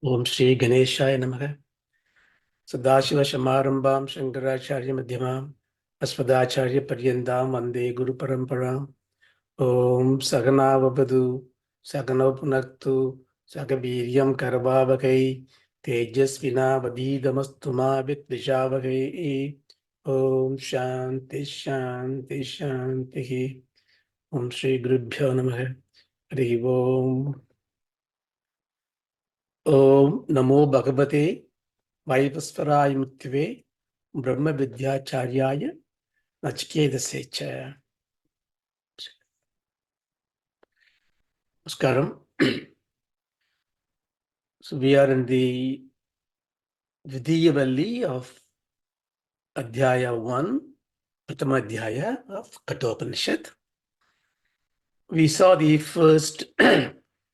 Om Shri Ganeshaya Namaha. Sadashiva Shamarambam Shankaracharya Madhyamam Asmadacharya Paryandam Vande Guru Paramparam. Om Sagana Vavadu Sagana Punaktu Sagaviryam Karvavakai Tejasvina Vadidamastuma Vitvishavai. Om Shanti Shanti Shanti. Om Shri Gurubhyo Namaha. Hari Om. Om Namo Bhagavate Vaivasvaraya Muttive Brahma Vidya Nachikedasecha. Namaskaram. So we are in the Vidya Valli of Adhyaya 1, Pratama Adhyaya of Kathopanishad. We saw the first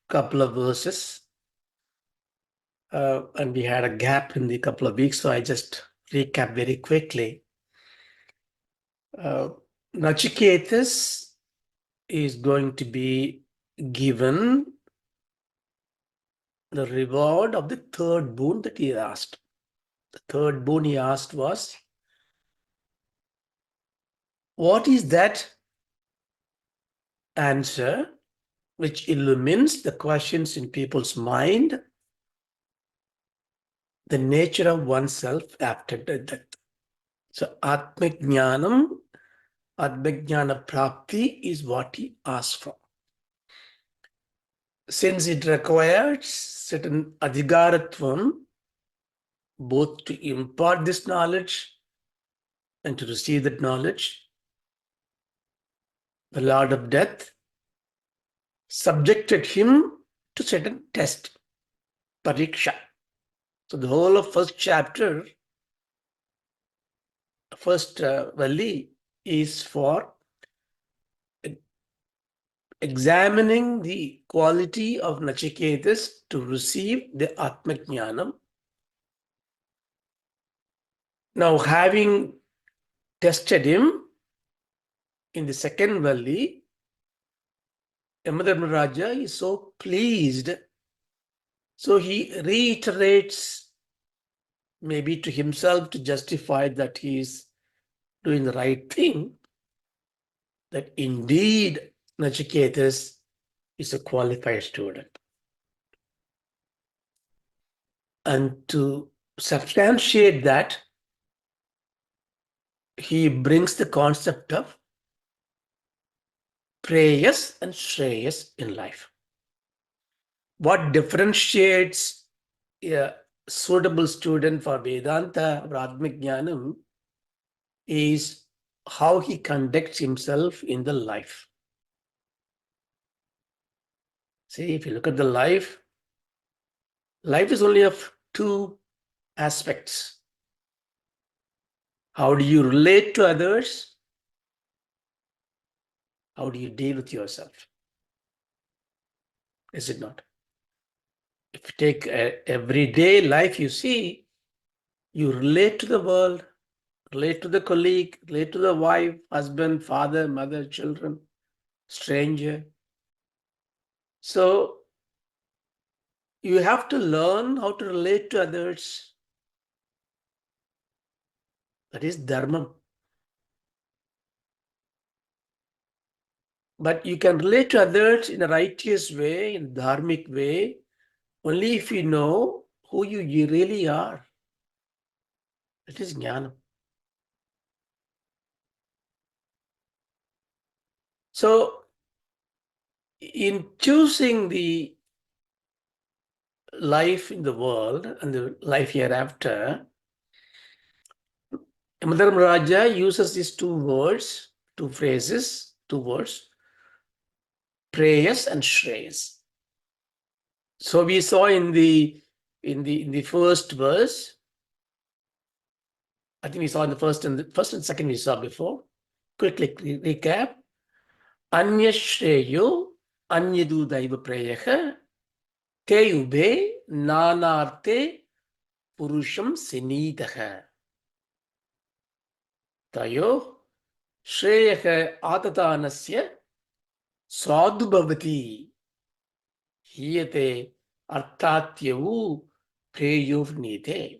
couple of verses and we had a gap in the couple of weeks, so I just recap very quickly. Nachiketas is going to be given the reward of the third boon that he asked. The third boon he asked was, what is that answer which illumines the questions in people's mind, the nature of oneself after death? So Atma Jnana Prapti is what he asked for. Since it requires certain adhigaratvam, both to impart this knowledge and to receive that knowledge, the Lord of Death subjected him to certain test, pariksha. So the whole of first chapter, first Valli, is for examining the quality of Nachiketas to receive the Atma Jnanam. Now, having tested him in the second Valli, Yamadharmaraja is so pleased. So he reiterates, maybe to himself to justify that he is doing the right thing, that indeed Nachiketas is a qualified student. And to substantiate that, he brings the concept of Preyas and Sreyas in life. What differentiates a suitable student for Vedanta or Atma Jnanam is how he conducts himself in the life. See, if you look at the life is only of two aspects. How do you relate to others? How do you deal with yourself? Is it not? If you take everyday life, you see, you relate to the world, relate to the colleague, relate to the wife, husband, father, mother, children, stranger. So you have to learn how to relate to others. That is dharma. But you can relate to others in a righteous way, in a dharmic way, only if you know who you really are. That is jnana. So in choosing the life in the world and the life hereafter, Yamadharmaraja uses these two words, two phrases, two words, Preyas and Sreyas. So we saw in the first verse, I think we saw in the first and second we saw before. Quickly recap. Anya Shreyo, Anyadu Daiva Preyaha, Te Ube, Nanarte, Purusham Sinitaha. Tayo, Shreyaha Atatanasya, Sadhu Bhavati, Hiyate Artatyavu, Preyovnite.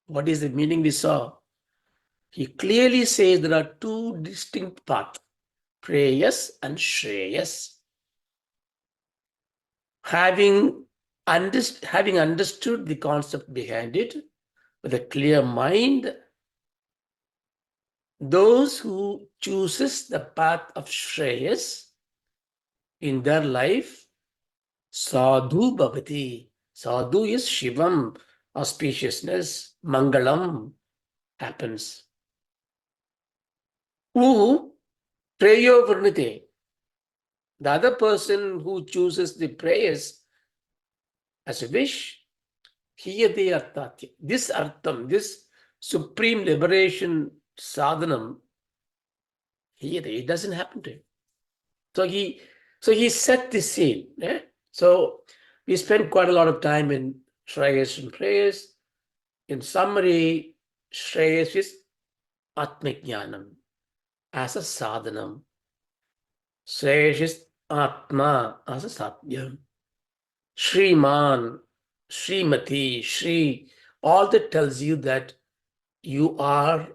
What is the meaning we saw? He clearly says there are two distinct paths, Preyas and Sreyas. Having understood the concept behind it with a clear mind, those who chooses the path of Shreyas in their life, sadhu bhavati. Sadhu is Shivam, auspiciousness, mangalam happens. Who preyo vernite, the other person who chooses the prayers as a wish, here they are tatya. This artham, this supreme liberation sadhanam, here it doesn't happen to him. So he set the scene. Yeah? So we spent quite a lot of time in Sreyas and Preyas. In summary, Sreyas is Atmajnanam as a sadhanam. Sreyas is Atma as a satyam. Shriman, Srimati, Shri, all that tells you that you are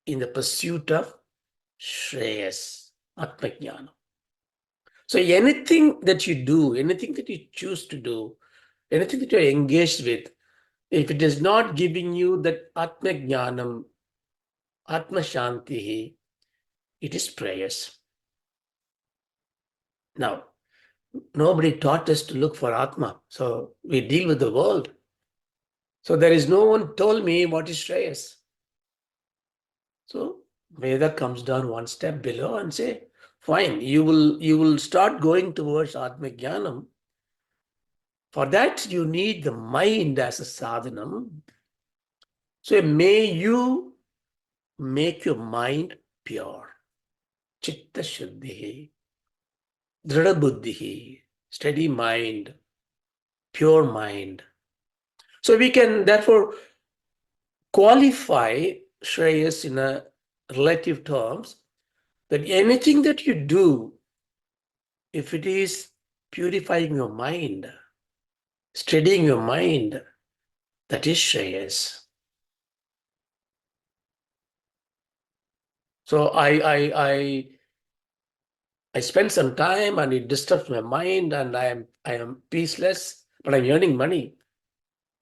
in the pursuit of Shreyas, Atmajnanam. So anything that you do, anything that you choose to do, anything that you're engaged with, if it is not giving you that Atma Jnanam, Atma Shanti, it is prayers. Now, nobody taught us to look for Atma. So we deal with the world. So there is no one told me what is Shreyas. So Veda comes down one step below and say, fine, you will start going towards Atma Jnanam. For that, you need the mind as a sadhanam. So may you make your mind pure. Chitta Shuddhi, Drada Buddhi, steady mind, pure mind. So we can therefore qualify Shreyas in a relative terms that anything that you do, if it is purifying your mind, steadying your mind, that is Shreyas. So I spend some time and it disturbs my mind and I am peaceless, but I'm earning money.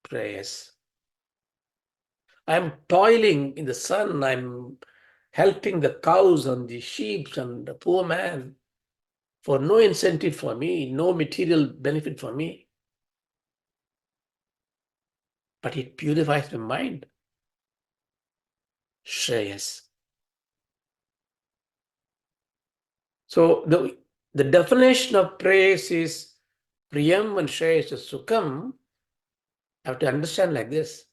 Prayers. I'm toiling in the sun. I'm helping the cows and the sheep and the poor man for no incentive for me, no material benefit for me. But it purifies my mind. Shreyas. So the definition of praise is Priyam and Shreyas is Sukham. I have to understand like this.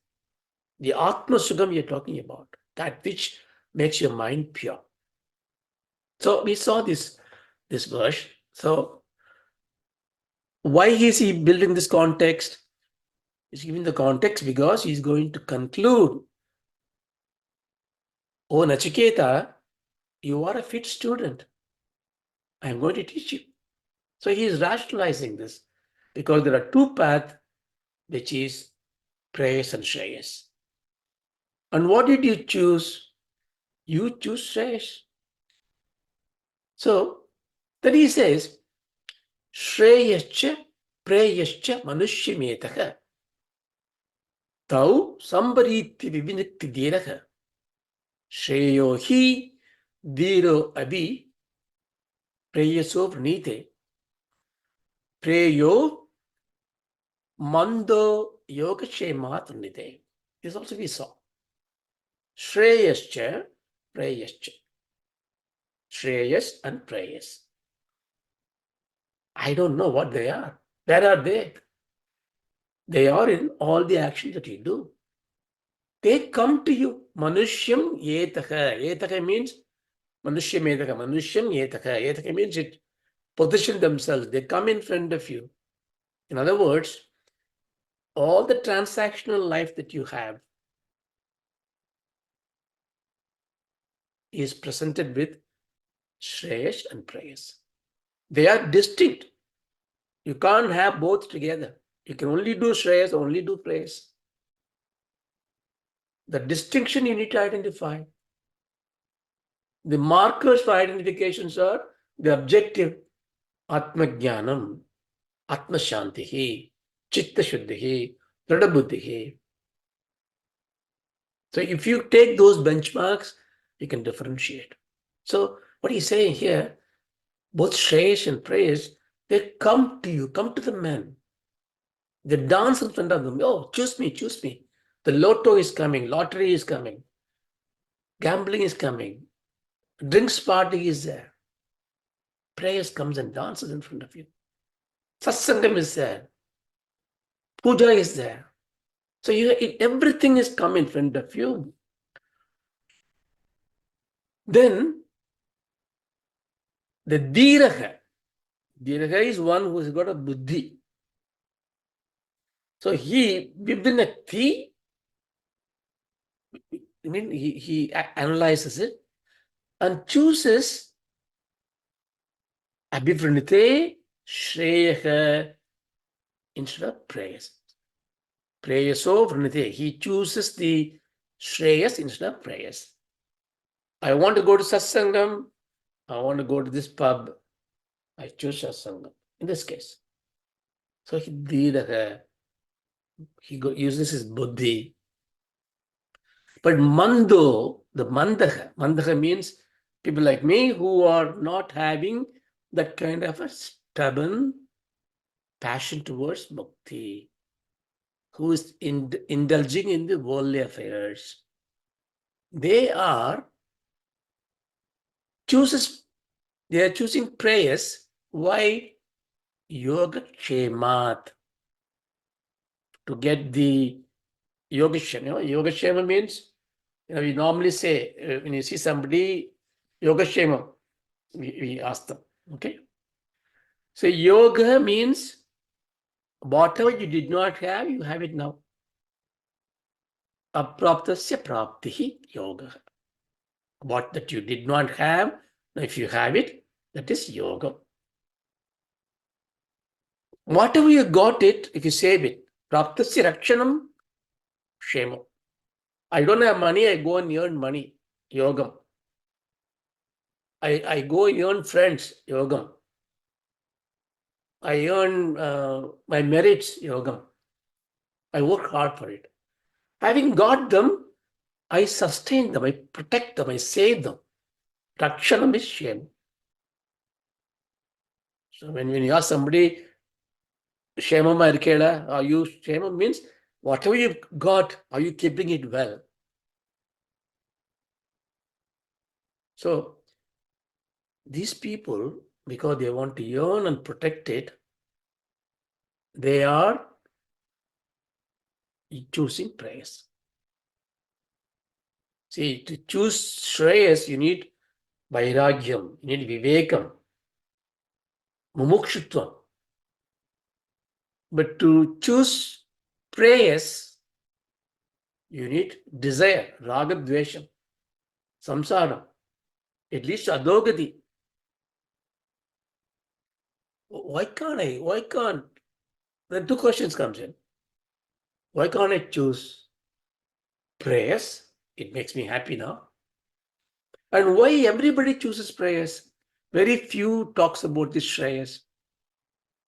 The Atma Sukham you're talking about, that which makes your mind pure. So we saw this verse. So why is he building this context? He's giving the context because he's going to conclude, oh Nachiketa, you are a fit student. I'm going to teach you. So he is rationalizing this because there are two paths, which is Preyas and Shreyas. And what did you choose? You choose Shreyas. So then he says, Shreyascha Preyascha Manushyametaka Tau Sambariti Vivinakti Diraka Shreyo Hi Diro Abi Preyaso Vnite Preyo Mando Yoga Shemat Vnite. This also we saw. Shreyascha Preyascha. Shreyas and Preyas. I don't know what they are. Where are they? They are in all the actions that you do. They come to you. Manushyam yetaka. Yetaka means Manushya Medaka. Manusham yetaka. Yetaka means it position themselves. They come in front of you. In other words, all the transactional life that you have is presented with Shreyas and Preyas. They are distinct. You can't have both together. You can only do Sreyas, only do Preyas. The distinction you need to identify. The markers for identifications are the objective, Atma Jnanam, Atma Shantihi, Chitta Shuddhihi, Dhrada Buddhihi. So if you take those benchmarks, you can differentiate. So what he's saying here, both Shreyas and Preyas, they come to you, come to the man. They dance in front of them. Oh, choose me, choose me. The lotto is coming, lottery is coming, gambling is coming, drinks party is there. Prayers comes and dances in front of you. Satsangam is there. Puja is there. So everything is come in front of you. Then the Dhiraha. Dhiraha is one who has got a buddhi. So he, within a thi, I mean, he analyzes it and chooses Abhivrinite Shreyaha instead of Preyas. Preyaso Vrinite. He chooses the Shreyas instead of Preyas. I want to go to Satsangam. I want to go to this pub. I choose Satsangam in this case. So he uses his buddhi. But Mando, the Mandaha means people like me who are not having that kind of a stubborn passion towards bhakti, who is indulging in the worldly affairs. They are choosing prayers. Why? Yoga Kshemat. To get the Yoga Kshema. Yoga Kshema means, we normally say, when you see somebody, Yoga Kshema, we ask them. Okay? So yoga means whatever you did not have, you have it now. Apraptasya praptihi yoga. What that you did not have, if you have it, that is yoga. Whatever you got it, if you save it, praptasya rakshanam shema. I don't have money, I go and earn money, yoga. I go and earn friends, yoga. I earn my merits, yoga. I work hard for it. Having got them, I sustain them, I protect them, I save them. Rakshanam is shame. So when you ask somebody, Shemama Irkela, are you Shemam means whatever you've got, are you keeping it well? So these people, because they want to earn and protect it, they are choosing prayers. See, to choose Shreyas, you need Vairagyam, you need Vivekam, Mumukshutvam. But to choose prayers, you need desire, Ragadvesham, Samsara, at least Adogati. Why can't? Then two questions comes in. Why can't I choose prayers? It makes me happy now. And why everybody chooses prayers? Very few talks about this Shreyas.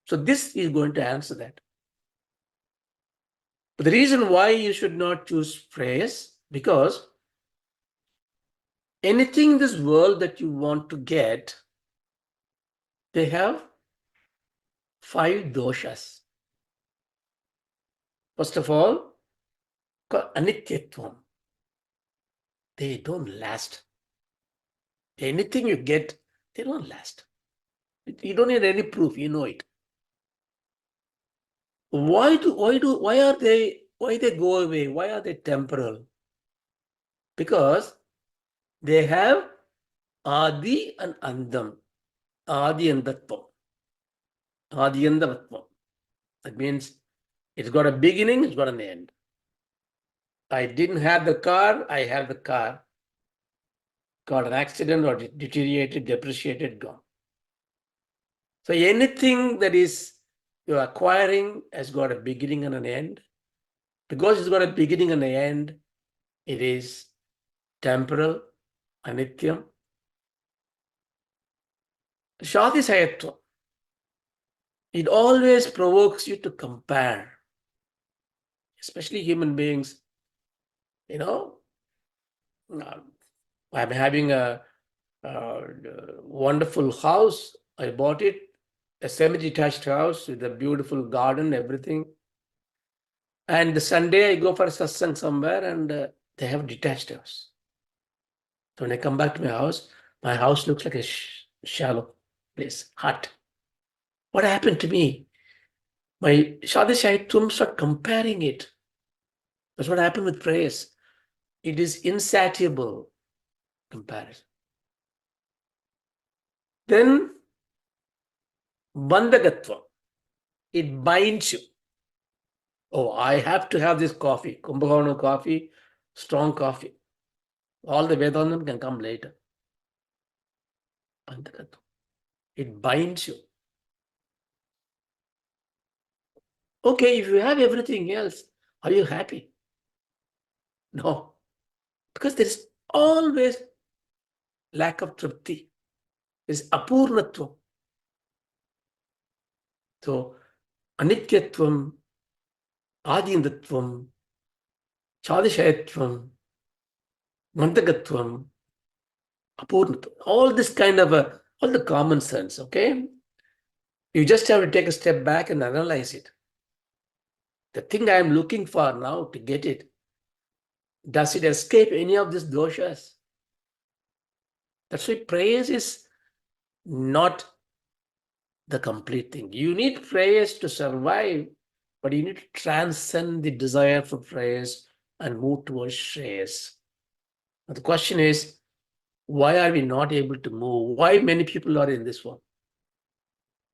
So this is going to answer that. But the reason why you should not choose prayers, because anything in this world that you want to get, they have 5 doshas. First of all, anityatvam. They don't last. Anything you get, they don't last. You don't need any proof, you know it. Why they go away? Why are they temporal? Because they have Adi and Andam. Adi and Dattvam. Adi and Dattvam. That means it's got a beginning, it's got an end. I didn't have the car, I have the car. Got an accident or deteriorated, depreciated, gone. So anything that is Your acquiring has got a beginning and an end. Because it's got a beginning and an end, it is temporal, anityam. Shadisayatva. It always provokes you to compare, especially human beings. You know, I'm having a wonderful house. I bought it, a semi-detached house with a beautiful garden, everything. And the Sunday I go for a satsang somewhere and they have a detached house. So when I come back to my house looks like a shallow place, hut. What happened to me? My Shadishaitum start comparing it. That's what happened with Preyas. It is insatiable comparison. Then Bandagatva. It binds you. Oh, I have to have this coffee, Kumbhakarna coffee, strong coffee. All the Vedantam can come later. Bandagatva. It binds you. Okay, if you have everything else, are you happy? No, because there is always lack of tripti. There is apurnatvam. So, anityatvam, adindatvam, chadishayatvam, mantagatvam, apurnatvam. All this kind of all the common sense, okay? You just have to take a step back and analyze it. The thing I am looking for now to get it, does it escape any of these doshas? That's why praise is not the complete thing. You need praise to survive, but you need to transcend the desire for praise and move towards Sreyas. Now the question is, why are we not able to move? Why many people are in this one?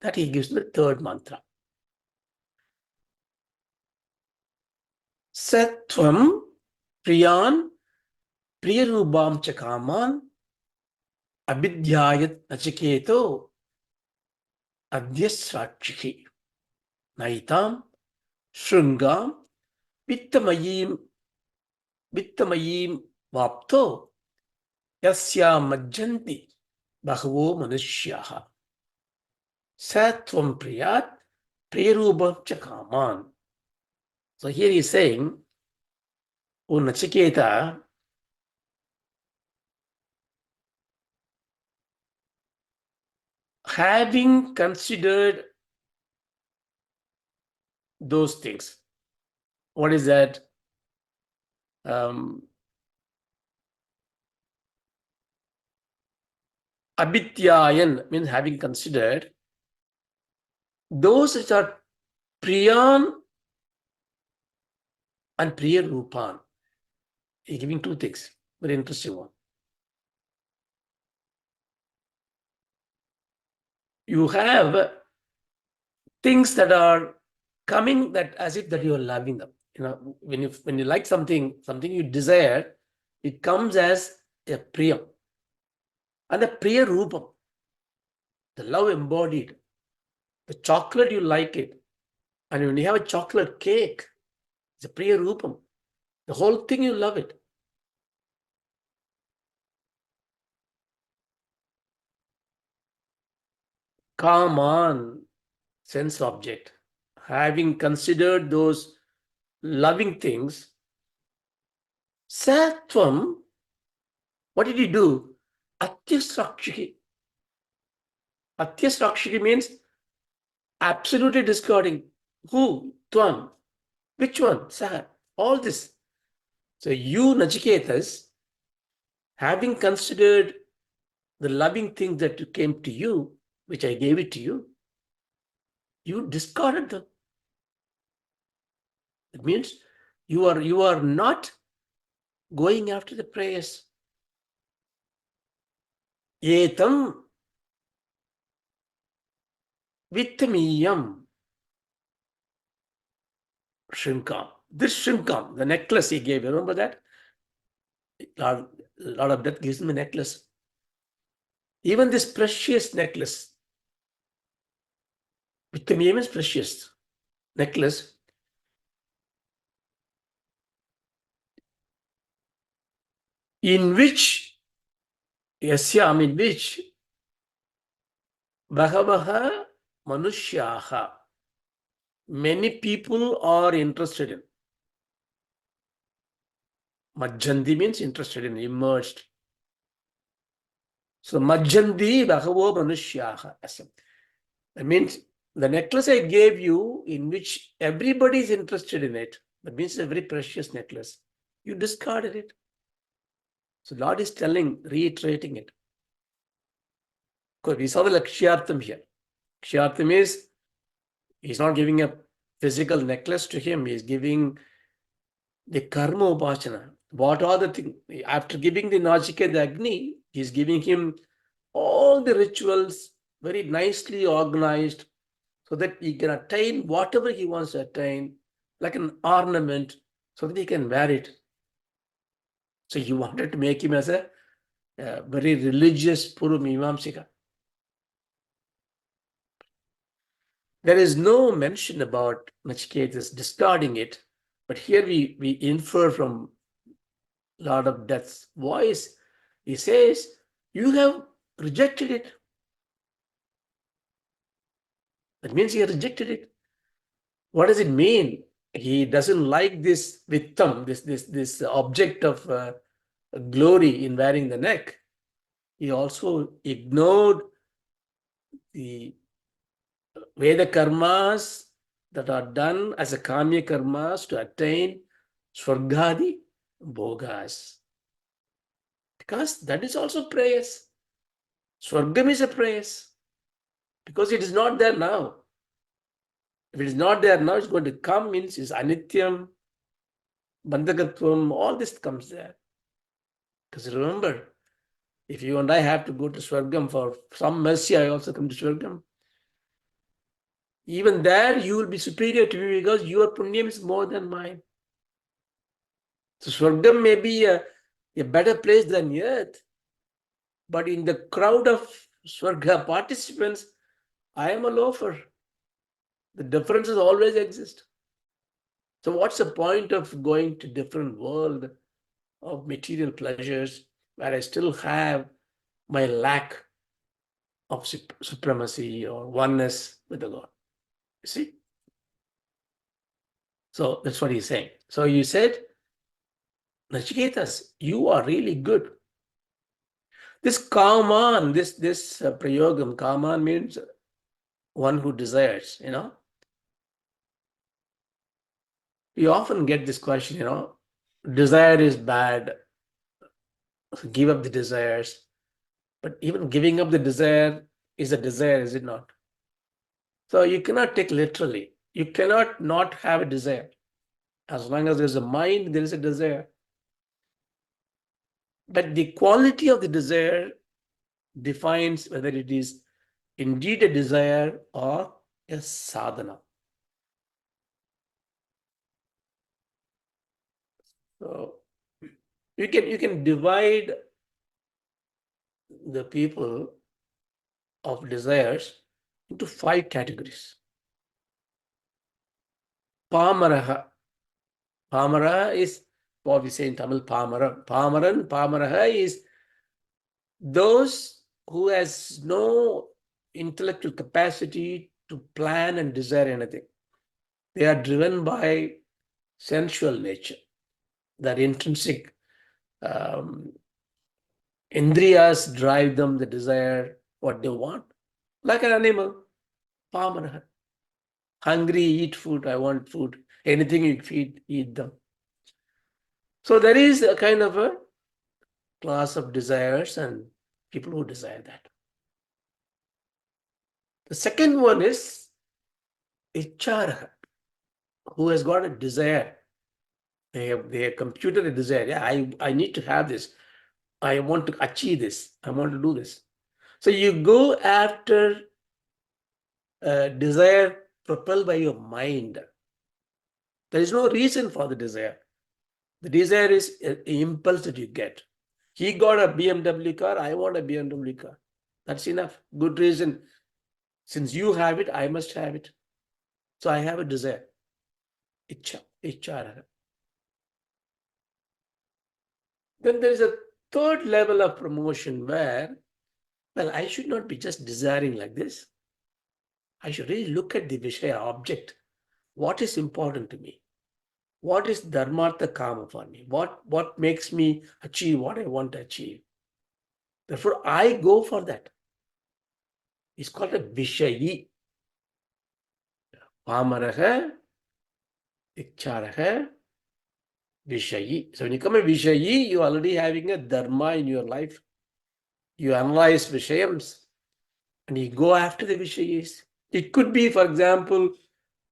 That he gives the third mantra. Satvam priyan priyarubam chakaman abhidyayat nachiketo adhyasrakshiki naitam shrungam vittamayim vapto yasya majjanti bahavo manushyaha satvam priyat priyarubam chakaman. So here he is saying, O Nachiketa, having considered those things, what is that? Abhityayan means having considered those which are Priyan and Priya Rupan. He's giving two things, very interesting one. You have things that are coming that as if that you are loving them. You know, when you like something you desire, it comes as a Priya. And the Priya Rupam, the love embodied. The chocolate, you like it. And when you have a chocolate cake, it's a Priya Rupam. The whole thing, you love it. Come on, sense object. Having considered those loving things, Sattvam, what did he do? Atyasrakshiki. Atyasrakshiki means absolutely discarding. Who? Tvam. Which one? Sah. All this. So you, Nachiketas, having considered the loving things that came to you, which I gave it to you, you discarded them. It means you are not going after the prayers. Etam vittamiyam shrinkam. This shrinkam, the necklace he gave, remember that? Lord of Death gives him a necklace. Even this precious necklace, with the name is precious necklace, in which, yasya, in which Bhagavaha Manushyaha, many people are interested in. Majjandi means interested in, immersed. So Majjandi Bhagavo Manushyaha. That means the necklace I gave you, in which everybody is interested in it, that means it's a very precious necklace. You discarded it. So Lord is telling, reiterating it. Because we saw the Lakshyartham here. Lakshyartham is, he's not giving a physical necklace to him, he's giving the karma upachana. What are the things? After giving the Nachiketa the Agni, he's giving him all the rituals very nicely organized so that he can attain whatever he wants to attain, like an ornament, so that he can wear it. So he wanted to make him as a very religious Puru Mimamsika. There is no mention about Nachiketas discarding it, but here we infer from Lord of Death's voice, he says, you have rejected it. That means he rejected it. What does it mean? He doesn't like this vittam, this object of glory in wearing the neck. He also ignored the Veda karmas that are done as a kamya karmas to attain Swargadi Bhogas. Because that is also prayers. Swargam is a prayers. Because it is not there now. If it is not there now, it's going to come, means it's anityam, bandhagatvam, all this comes there. Because remember, if you and I have to go to Swargam for some mercy, I also come to Swargam. Even there, you will be superior to me because your punyam is more than mine. So Swargam may be a better place than earth, but in the crowd of Swarga participants, I am a loafer. The differences always exist. So what's the point of going to different world of material pleasures where I still have my lack of supremacy or oneness with the Lord? You see? So that's what he's saying. So you said, Nachiketas, you are really good. This kaman, this prayogam, kaman means one who desires, You often get this question, desire is bad, give up the desires. But even giving up the desire is a desire, is it not? So you cannot take literally. You cannot not have a desire. As long as there's a mind, there is a desire. But the quality of the desire defines whether it is indeed a desire or a sadhana. So you can divide the people of desires into 5 categories. Pamaraha. Pamara is what we say in Tamil, Pamara. Pamaraha is those who has no intellectual capacity to plan and desire anything. They are driven by sensual nature. Their intrinsic indriyas drive them, the desire, what they want. Like an animal, Pamara. Hungry, eat food, I want food. Anything you feed, eat them. So there is a kind of a class of desires and people who desire that. The second one is Ichara, who has got a desire. They have computed a desire. Yeah, I need to have this. I want to achieve this. I want to do this. So you go after a desire propelled by your mind. There is no reason for the desire. The desire is an impulse that you get. He got a BMW car. I want a BMW car. That's enough. Good reason. Since you have it, I must have it. So I have a desire. Ichha, ichara. Then there is a third level of promotion where, well, I should not be just desiring like this. I should really look at the Vishaya object. What is important to me? What is Dharmartha Kama for me? What makes me achieve what I want to achieve? Therefore, I go for that. It's called a Vishayi. Pamaraha, Ikcharaha, Vishayi. So when you come a Vishayi, you're already having a Dharma in your life. You analyze Vishayams and you go after the Vishayis. It could be, for example,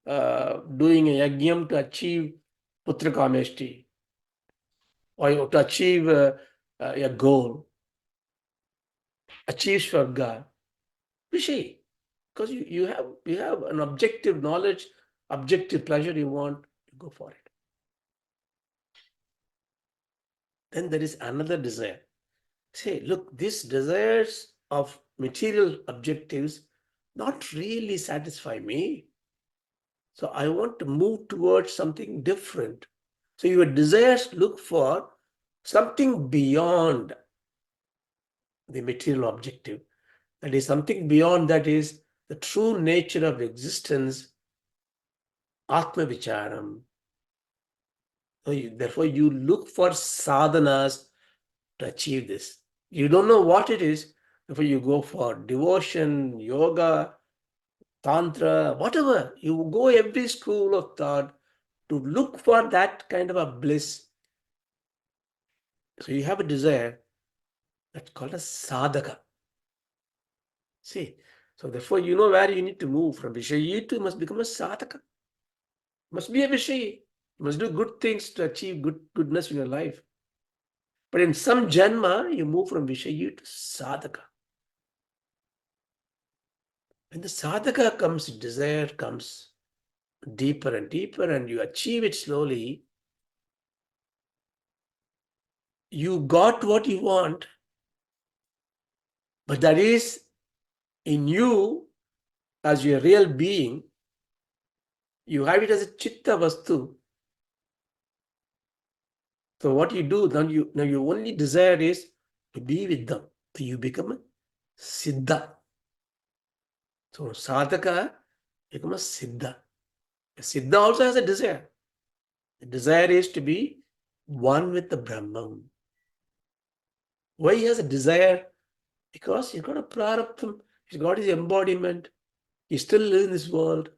doing a Yagyam to achieve Putra Kameshti or to achieve a goal, achieve Swarga. Vishayi. Because you have an objective knowledge, objective pleasure you want, you go for it. Then there is another desire. Say, look, these desires of material objectives not really satisfy me. So I want to move towards something different. So your desires look for something beyond the material objective. That is something beyond that is the true nature of existence, Atma Vicharam. So therefore, you look for sadhanas to achieve this. You don't know what it is, therefore you go for devotion, yoga, tantra, whatever. You go every school of thought to look for that kind of a bliss. So you have a desire that's called a sadhaka. See, so therefore you know where you need to move from Vishayi to must become a sadhaka. Must be a Vishayi. You must do good things to achieve goodness in your life. But in some janma, you move from Vishayi to sadhaka. When the sadhaka comes, desire comes deeper and deeper, and you achieve it slowly. You got what you want, but that is in you as your real being. You have it as a chitta vastu. So what you do, now your only desire is to be with them. So you become a siddha. So sadhaka become a siddha. A siddha also has a desire. The desire is to be one with the Brahman. Why he has a desire? Because he's got a prarabdham, he's got his embodiment, he still lives in this world.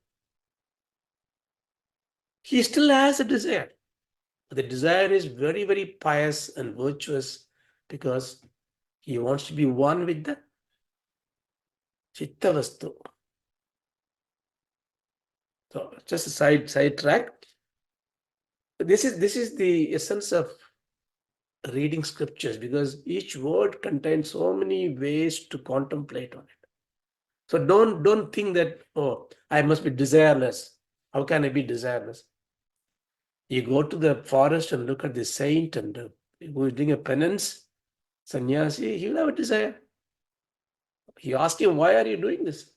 He still has a desire. The desire is very, very pious and virtuous because he wants to be one with the chitta vastu. So just a side track. This is the essence of reading scriptures, because each word contains so many ways to contemplate on it. So don't think that, oh, I must be desireless. How can I be desireless? You go to the forest and look at the saint and who is doing a penance, sannyasi, he will have a desire. You ask him, why are you doing this?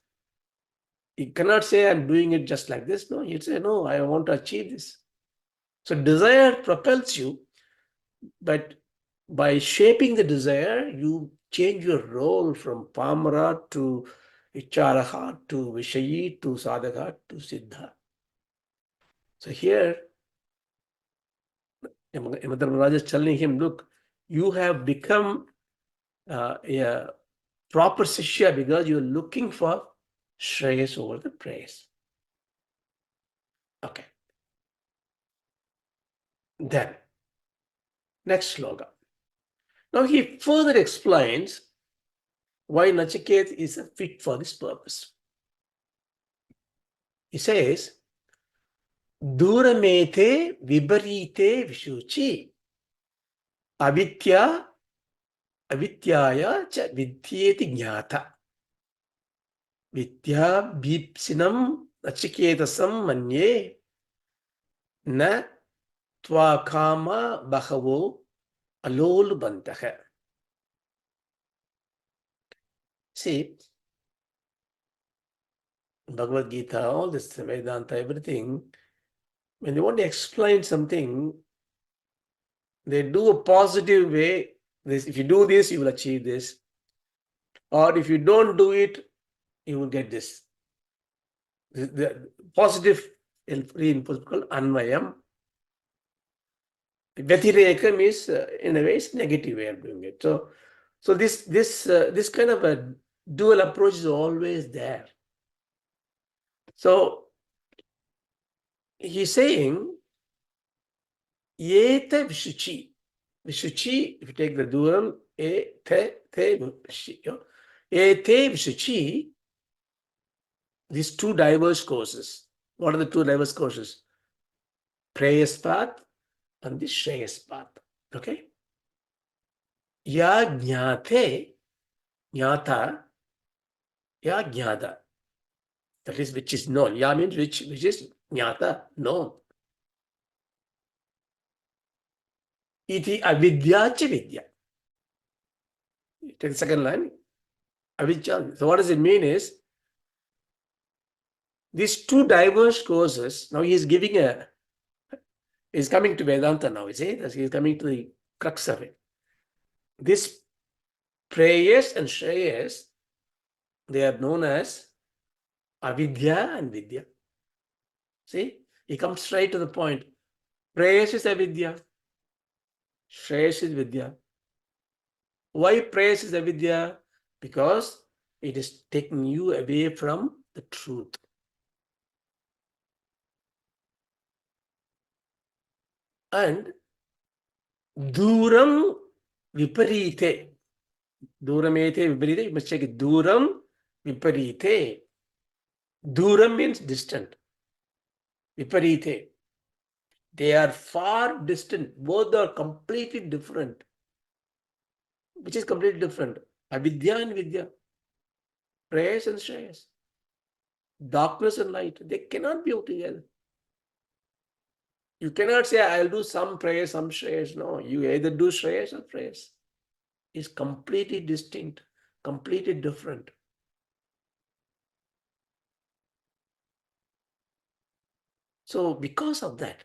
He cannot say, I'm doing it just like this. No, he'll say, no, I want to achieve this. So desire propels you, but by shaping the desire, you change your role from pamara to icharaha to vishayi to sadhaka to siddha. So here, Yamadharmaraj is telling him, look, you have become a proper Sishya because you're looking for Sreyas over the Preyas. Okay. Then, next sloga. Now he further explains why Nachiket is a fit for this purpose. He says, Duramete vibarite vishuchi avidya avidyaya cha vidyeti jnata vidya bhipsinam nachiketasam manye na tvakama bahavo alolubantaha. See, Bhagavad Gita, all this Vedanta, everything, when they want to explain something, they do a positive way. This, if you do this, you will achieve this. Or if you don't do it, you will get this. The positive reinforcement called Anvayam. Vyatirekam is, in a way, it's negative way of doing it. So this kind of a dual approach is always there. So he's saying, Yeta Vishuchi. Vishuchi, if you take the dual, te Vishuchi, these two diverse courses. What are the two diverse courses? Preyas path and the Sreyas path. Okay? Ya jnate, jnata, ya jnata. That is which is known. Ya means which is jnata, known. Iti avidya cha vidya. Take the second line. Avidya. So what does it mean is, these two diverse courses, now he is giving he's coming to Vedanta now, you see, he's coming to the crux of it. This Preyas and Shreyas, they are known as avidya and vidya. See, he comes straight to the point. Preyas is avidya, Shreyas is vidya. Why Preyas is avidya? Because it is taking you away from the truth. And Duram Viparite. Duramete Viparite, you must check it. Duram Viparite. Duram means distant. Viparite. They are far distant. Both are completely different. Which is completely different? Avidya and Vidya. Prayas and Shreyas. Darkness and light. They cannot be together. You cannot say, I'll do some prayers, some Shreyas. No, you either do Shreyas or prayers. It's completely distinct, completely different. So because of that,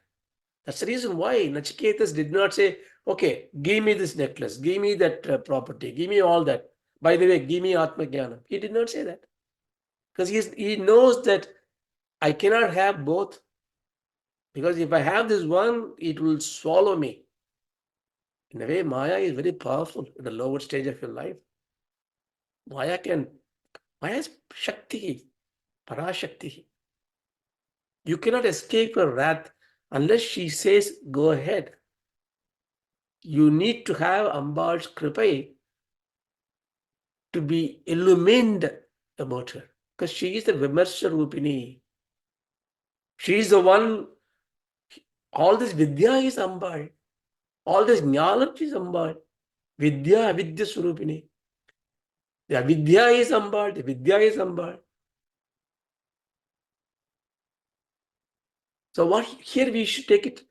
that's the reason why Nachiketas did not say, okay, give me this necklace, give me that property, give me all that. By the way, give me Atma Jnana. He did not say that. Because he knows that I cannot have both. Because if I have this one, it will swallow me. In a way, Maya is very powerful at the lower stage of your life. Maya is Shakti, Parashakti. You cannot escape her wrath unless she says, go ahead. You need to have Ambal's Kripai to be illumined about her. Because she is the Vimarsha Rupini. She is the one, all this Vidya is Ambal. All this knowledge is Ambal. Vidya, Avidya Surupini. The Avidya is Ambal, the Vidya is Ambal. So what here we should take it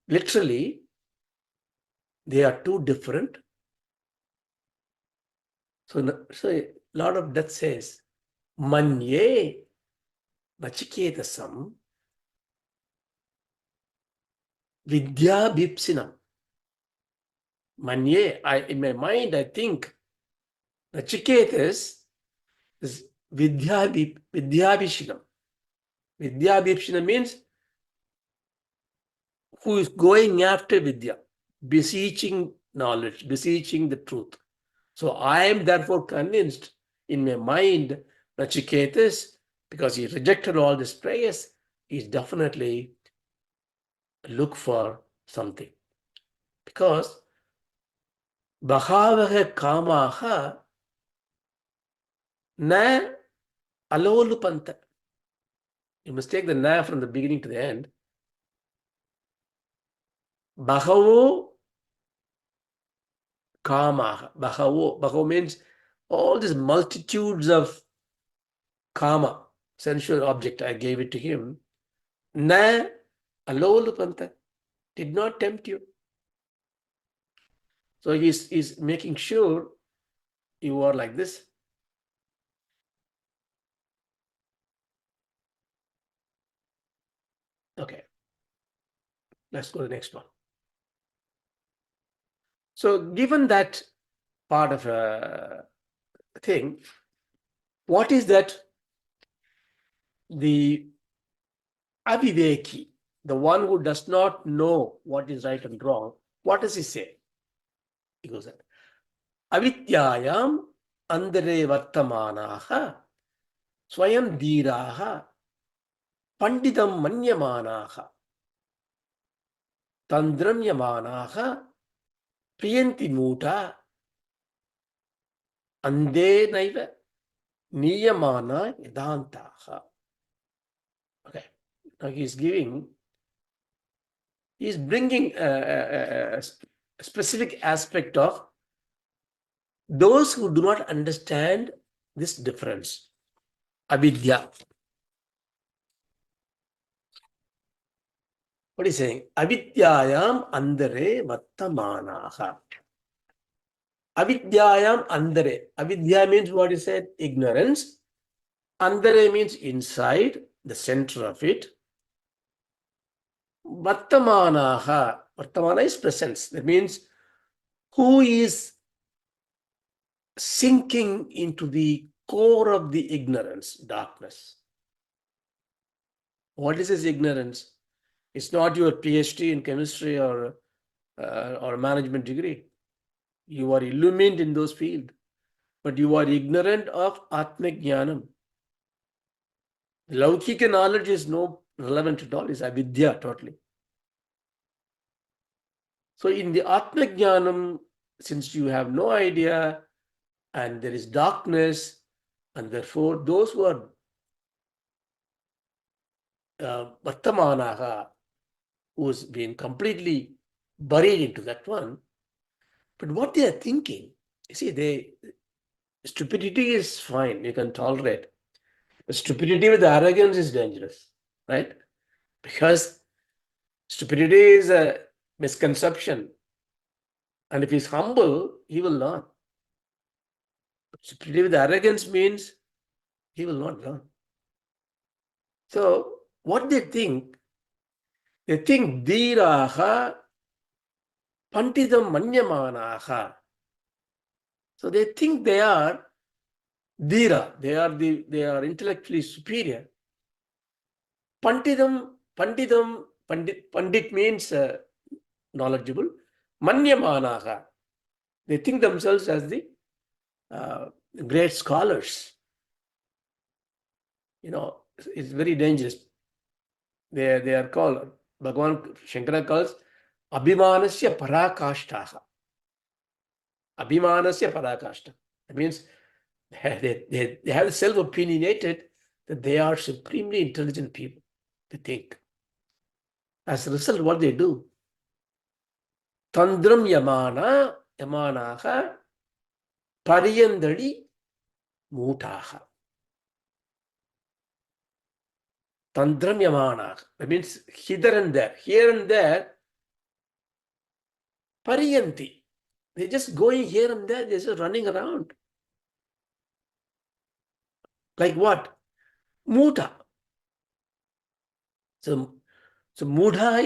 literally, they are two different. So a lot of that says, Manye Nachiketasam Vidya Bipsinam. Manye, in my mind, I think Nachiketas is Vidyabhishinam. Vidyabhishinam means who is going after Vidya, beseeching knowledge, beseeching the truth. So I am therefore convinced in my mind, Nachiketas, because he rejected all these prayers, is definitely look for something. Because Bahavaha Kamaha Na Alolupanta. You must take the na from the beginning to the end. Bahavo Kamaha. Bahavo means all these multitudes of kama, sensual object. I gave it to him. Na Alolupanta. Did not tempt you. So he's making sure you are like this. Okay, let's go to the next one. So given that part of a thing, what is that the Aviveki, the one who does not know what is right and wrong, what does he say? He goes, Avidyayam andere vartamanaha swayam dhiraha pandidam manyamanaha tandram yamanaha priyanti muta ande naiva niyamana yadantaha. Okay, now he's bringing a specific aspect of those who do not understand this difference. Avidya. What is he saying? Avidyayam andere vattamanaha. Avidyayam andere. Avidya means what is said? Ignorance. Andere means inside, the center of it. Vattamanaha. Vattamana is presence. That means who is sinking into the core of the ignorance, darkness. What is this ignorance? It's not your PhD in chemistry or management degree. You are illumined in those fields, but you are ignorant of Atma Jnanam. Laukika knowledge is no relevant at all. It's avidya totally. So in the Atma Jnanam, since you have no idea and there is darkness, and therefore those who are Vartamanaha, who's been completely buried into that one, but what they are thinking, you see, stupidity is fine, you can tolerate. But stupidity with arrogance is dangerous, right? Because stupidity is a misconception. And if he's humble, he will learn. Stupidity with arrogance means he will not learn. So what they think dhiraha pantidam manyamanaha. So they think they are dhira, they are intellectually superior. Pandit means knowledgeable. Manyamanaha, they think themselves as the great scholars. You know, it's very dangerous. They are called, Bhagavan Shankara calls Abhimanasya Parakashtaha. Abhimanasya Parakashta. That means they have self-opinionated that they are supremely intelligent people. They think. As a result, what they do? Tandram yamanaha pariyandadi mutaha. Tandram yamanaha. That means here and there, pariyanti. They're just going here and there, they're just running around. Like what? Muta. So mudha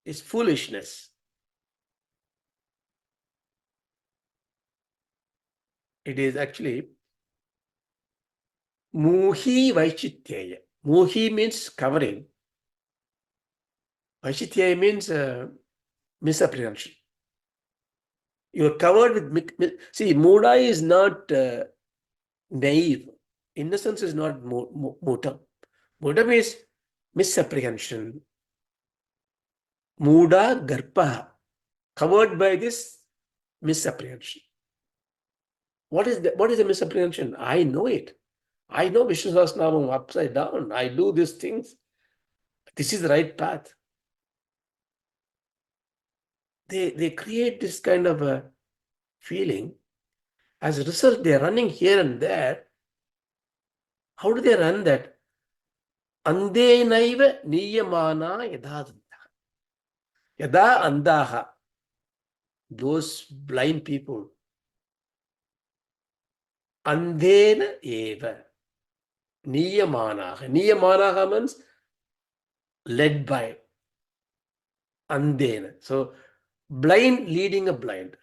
is foolishness. It is actually muhi vaichityaya. Muhi means covering. Vaishityaya means misapprehension. You're covered with... See, Muda is not naive. Innocence is not Muda. Muda means misapprehension. Muda garpa, covered by this misapprehension. What is the misapprehension? I know it. I know Vishnu Sahasranamam upside down. I do these things. This is the right path. They create this kind of a feeling. As a result, they are running here and there. How do they run that? Ande naiva niyamana yadha yada andaha. Those blind people. Andena eva niyamanaha. Niyamanaha means led by andena. So blind leading a blind.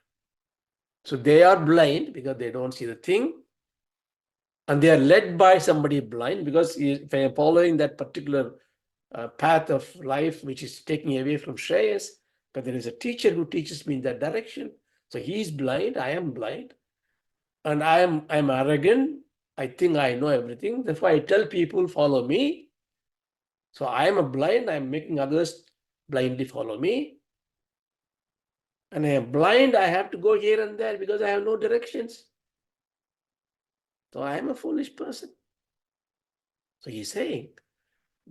So they are blind because they don't see the thing, and they are led by somebody blind, because if I am following that particular path of life which is taking away from Shreyas, but there is a teacher who teaches me in that direction. So he is blind, I am blind, and I'm arrogant. I think I know everything. Therefore, I tell people, follow me. So I am a blind, I'm making others blindly follow me. And I am blind, I have to go here and there because I have no directions. So I am a foolish person. So he's saying,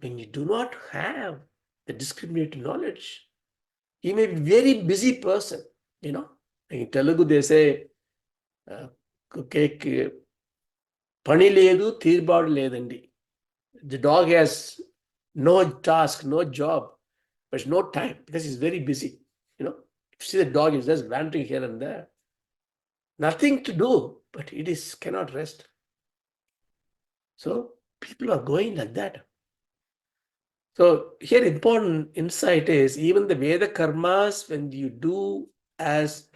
when you do not have the discriminating knowledge, you may be very busy person, you know. In Telugu, they say, pani ledu, తీర్బాడు లేదండి. The dog has no task, no job, but no time because he's very busy. You know, if you see the dog is just wandering here and there, nothing to do, but it is cannot rest. So people are going like that. So here important insight is, even the Veda karmas, when you do as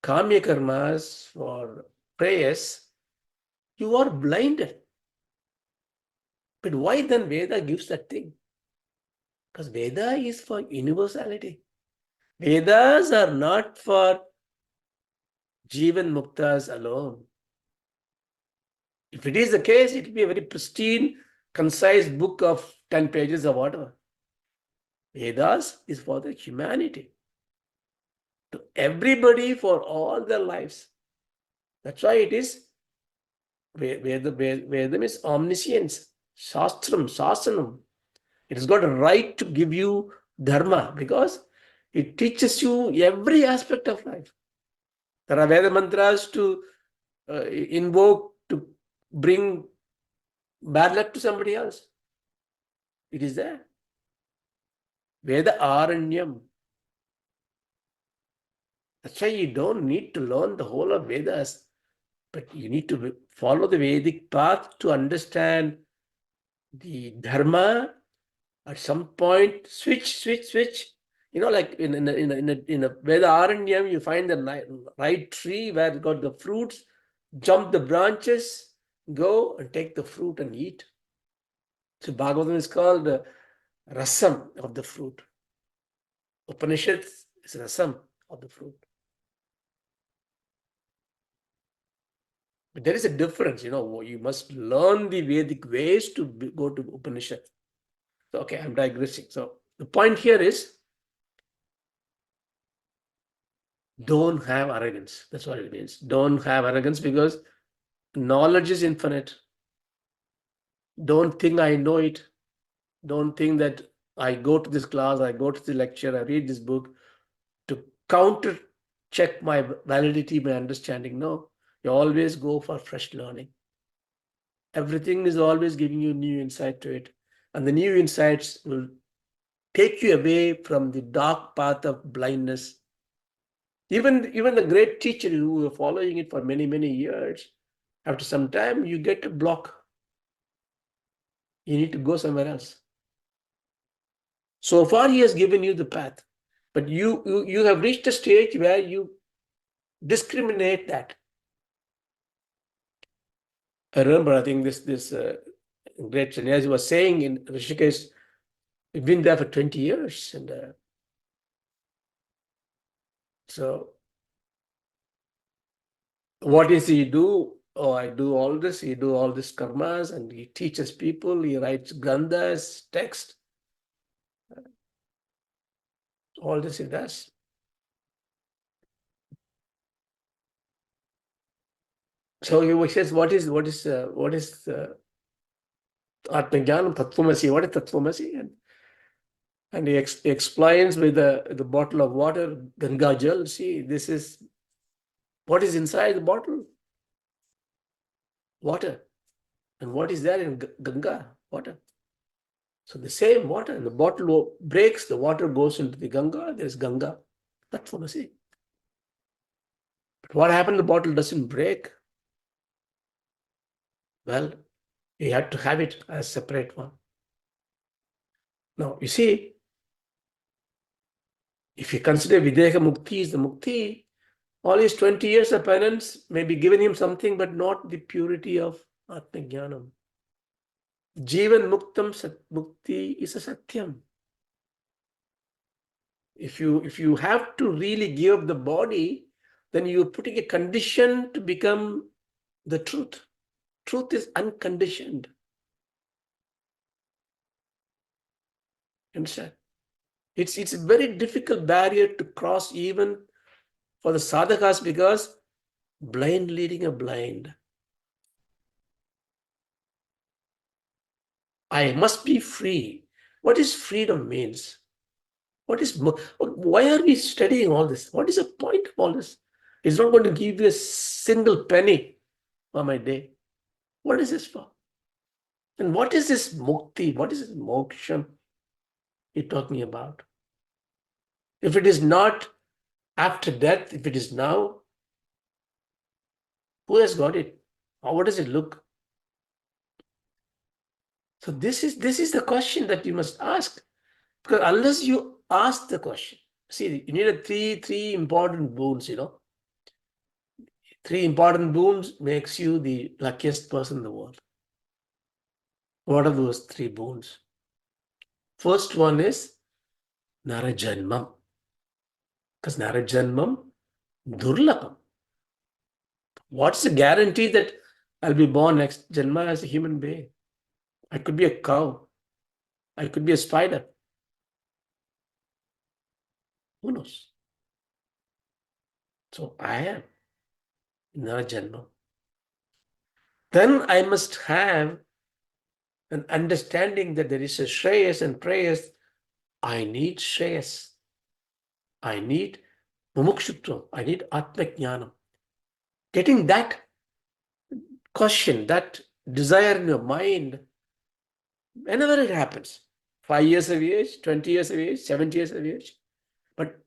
Kamya karmas for prayers, you are blinded. But why then Veda gives that thing? Because Veda is for universality. Vedas are not for Jivan Muktas alone. If it is the case, it will be a very pristine, concise book of 10 pages or whatever. Vedas is for the humanity, to everybody, for all their lives. That's why it is Vedam is omniscience, Shastram, Sasanam. It has got a right to give you dharma because it teaches you every aspect of life. There are Veda mantras to invoke to bring bad luck to somebody else. It is there. Veda Aranyam. That's why you don't need to learn the whole of Vedas, but you need to follow the Vedic path to understand the dharma. At some point, switch. You know, like in a Veda Aranyam, you find the right tree where it got the fruits, jump the branches, go and take the fruit and eat. So Bhagavatam is called rasam of the fruit. Upanishad is rasam of the fruit. But there is a difference, you know, you must learn the Vedic ways to go to Upanishad. So, okay, I'm digressing. So the point here is, don't have arrogance. That's what it means. Don't have arrogance, because knowledge is infinite. Don't think I know it. Don't think that I go to this class, I go to the lecture, I read this book to counter check my validity, my understanding. No, you always go for fresh learning. Everything is always giving you new insight to it. And the new insights will take you away from the dark path of blindness. Even the great teacher who are following it for many years, after some time, you get a block. You need to go somewhere else. So far, he has given you the path, but you have reached a stage where you discriminate that. I remember, I think this great Sreyas was saying in Rishikesh, we've been there for 20 years. And so what does he do? Oh, I do all this. He do all this karmas, and he teaches people. He writes granthas, text. All this he does. So he says, what is Atma Jnanam, Tattvamasi? What is Tattvamasi? And he explains with the bottle of water, Ganga Jal. See, this is what is inside the bottle. Water. And what is there in Ganga? Water. So the same water, and the bottle breaks, the water goes into the Ganga, there is Ganga. That's what I say. But what happened? The bottle doesn't break. Well, you had to have it as a separate one. Now, you see, if you consider Videha Mukti is the Mukti, all his 20 years of penance may be given him something, but not the purity of Atma Jnanam. Jivan Muktam Sat Mukti is a Satyam. If you have to really give up the body, then you're putting a condition to become the truth. Truth is unconditioned. Understand? It's a very difficult barrier to cross even for the sadhakas, because blind leading a blind. I must be free. What is freedom means? Why are we studying all this? What is the point of all this? It's not going to give you a single penny for my day. What is this for? And what is this mukti? What is this moksha you're talking about? If it is not after death, if it is now, who has got it? How does it look? So this is the question that you must ask. Because unless you ask the question, see, you need a three important boons, Three important boons makes you the luckiest person in the world. What are those three boons? First one is Narajanmam. Because Narajanmam, Durlabam. What's the guarantee that I'll be born next Janma as a human being? I could be a cow. I could be a spider. Who knows? So I am Narajanmam. Then I must have an understanding that there is a Sreyas and Preyas. I need Sreyas. I need Mumukshutvam. I need Atma Jnanam. Getting that question, that desire in your mind, whenever it happens, 5 years of age, 20 years of age, 70 years of age, but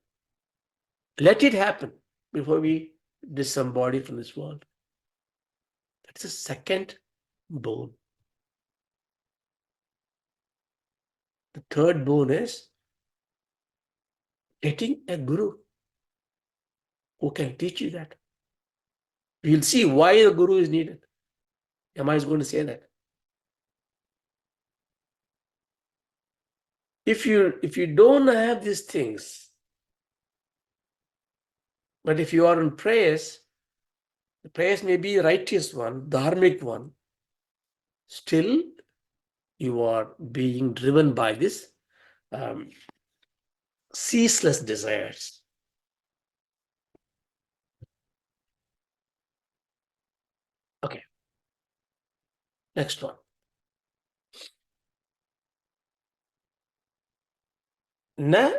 let it happen before we disembody from this world. That's the second boon. The third boon is getting a guru who can teach you that. We'll see why the guru is needed. Yama is going to say that. If you don't have these things, but if you are in prayers, the prayers may be righteous one, dharmic one, still you are being driven by this ceaseless desires. Okay, next one. Na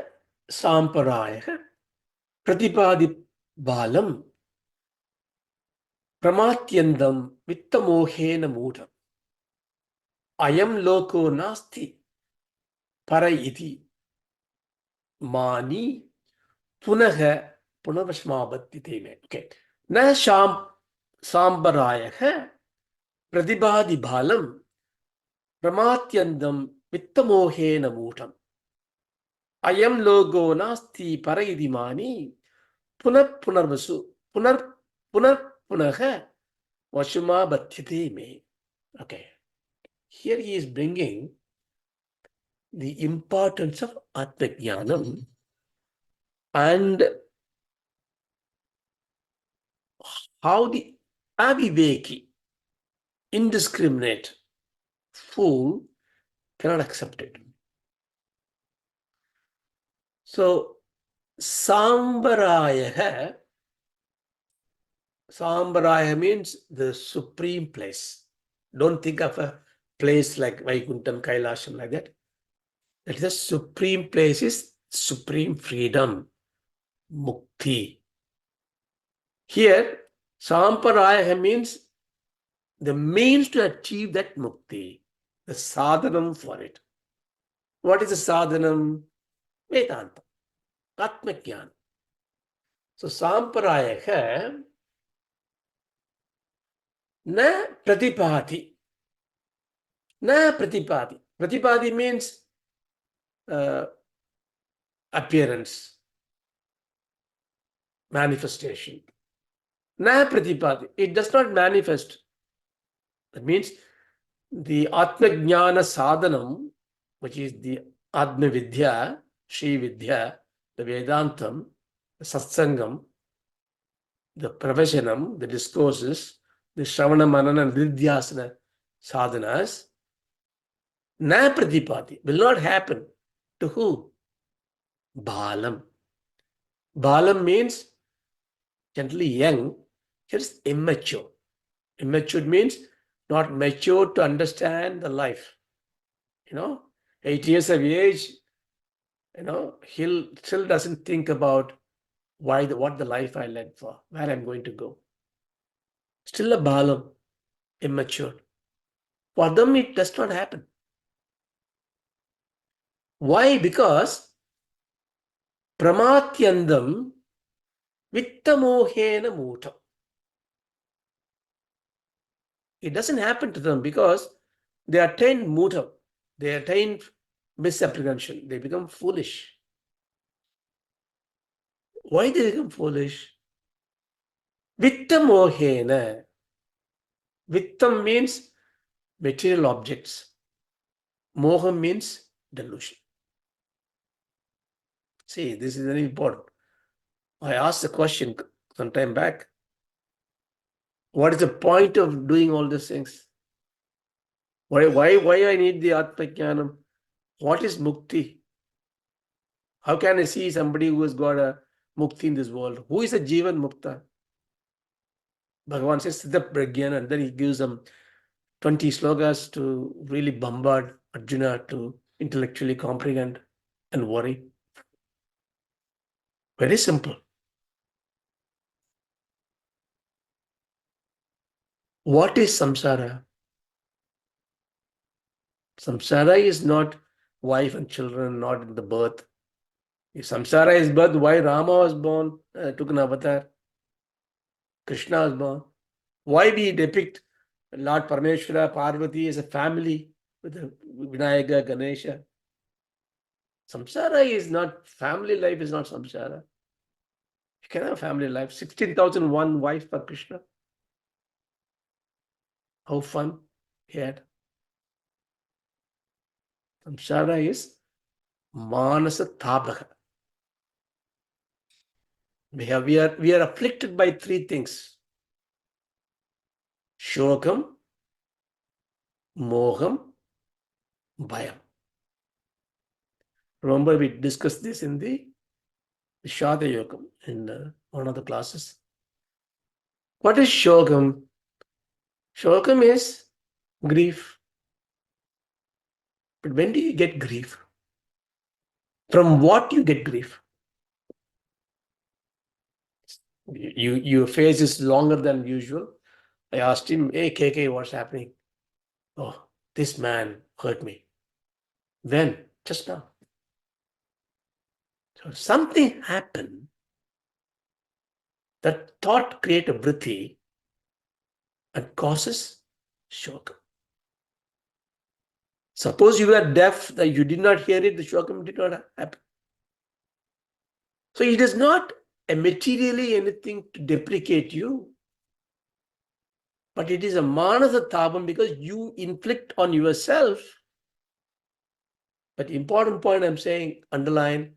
samparaya pratipadi balam pramatyandam vittamohena mudam ayam loko nasti para iti mani punaha punavasmabhattite. Okay. Na samparaya pratipadi balam pramatyandam vittamohena mudam ayam logo nasti paraidimani punarvasu punaha vashuma bhathyate me. Okay. Here he is bringing the importance of Atma Jnanam and how the Aviveki, indiscriminate fool, cannot accept it. So, Sambaraya means the supreme place. Don't think of a place like Vaikuntham, Kailasham, like that. That is the supreme place, is supreme freedom, mukti. Here, Samparaya means the means to achieve that mukti, the sadhanam for it. What is the sadhanam? Vedanta, Atma Jnana. So, Samparaya na pratipati. Na pratipati. Pratipati means uh, appearance, manifestation. Na pratipadi. It does not manifest. That means the Atma Jnana Sadhanam, which is the Atma Vidya, Sri Vidya, the Vedantam, the Satsangam, the Pravachanam, the discourses, the Shravana Manana and Vidhyasana sadhanas, na pratipati, will not happen. To who? Balam. Balam means generally young, here is immature. Immature means not mature to understand the life. 8 years of age, he still doesn't think about what the life I led for, where I'm going to go. Still a balam, immature. For them, it does not happen. Why? Because pramatyandam vittamohena mutam. It doesn't happen to them because they attain mutam. They attain misapprehension. They become foolish. Why they become foolish? Vittamohena. Vittam means material objects. Moham means delusion. See, this is very important. I asked a question some time back. What is the point of doing all these things? Why I need the Atma Jnanam? What is mukti? How can I see somebody who has got a mukti in this world? Who is a Jivan Mukta? Bhagavan says Siddha Pragyan, and then he gives them 20 slokas to really bombard Arjuna to intellectually comprehend and worry. Very simple. What is samsara? Samsara is not wife and children, not in the birth. If samsara is birth, why Rama was born, took an avatar? Krishna was born. Why we depict Lord Parameshwara, Parvati as a family with Vinayaka, Ganesha? Samsara is not, family life is not samsara. You can have family life. 16,001 wife for Krishna. How fun he had. Samsara is manasa tabaka. We are afflicted by three things. Shokam, moham, bhayam. Remember we discussed this in the Shada Yogam in one of the classes. What is shokam? Shokam is grief. But when do you get grief? From what you get grief? Your face is longer than usual. I asked him, hey, KK, what's happening? Oh, this man hurt me. When? Just now. So something happened. That thought create a vritti and causes shokam. Suppose you were deaf, that you did not hear it, the shokam did not happen. So it is not materially anything to deprecate you, but it is a manasa tabam because you inflict on yourself. But important point I'm saying, underline,